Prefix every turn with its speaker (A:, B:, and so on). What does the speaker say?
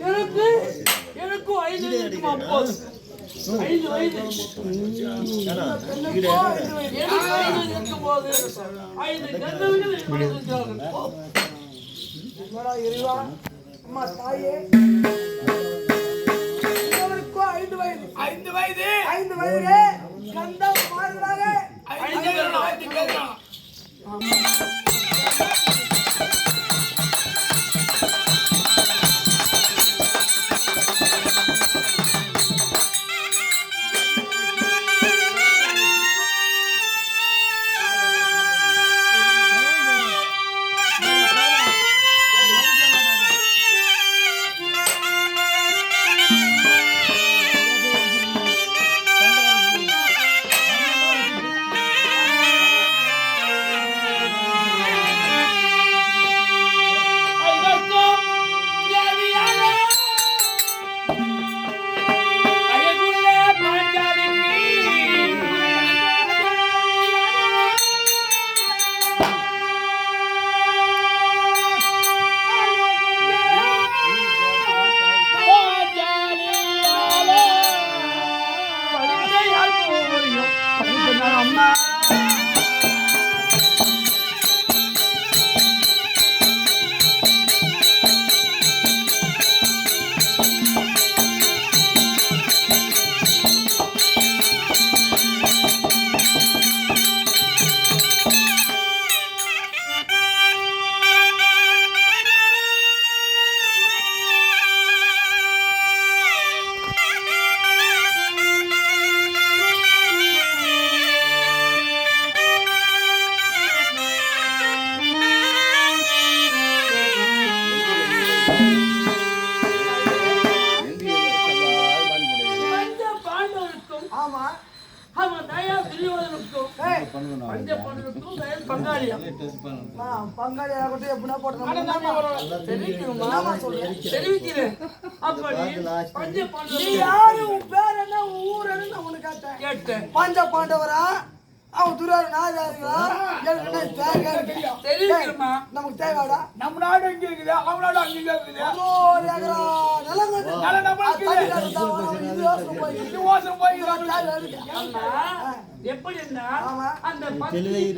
A: எனக்கு எனக்கும் 5 வயது இருக்குமா? 5 வயது இருக்கும்போது 5 கண்டவர்கள்
B: இறைவா அம்மா தாயே 5 வயது 5 வயது 5 வயது கண்டம் மாறுகிறாங்க 5 பேர் பஞ்ச பாண்டவரா அவன் துராரு நாதாருங்களா தெரியுமா? நமக்கு தேவையாடா? நம்ம நாடு எங்க இருக்குது? அவன் நாடு அங்க இருக்குது.
A: எப்படின்னா அந்த பாஞ்சாலி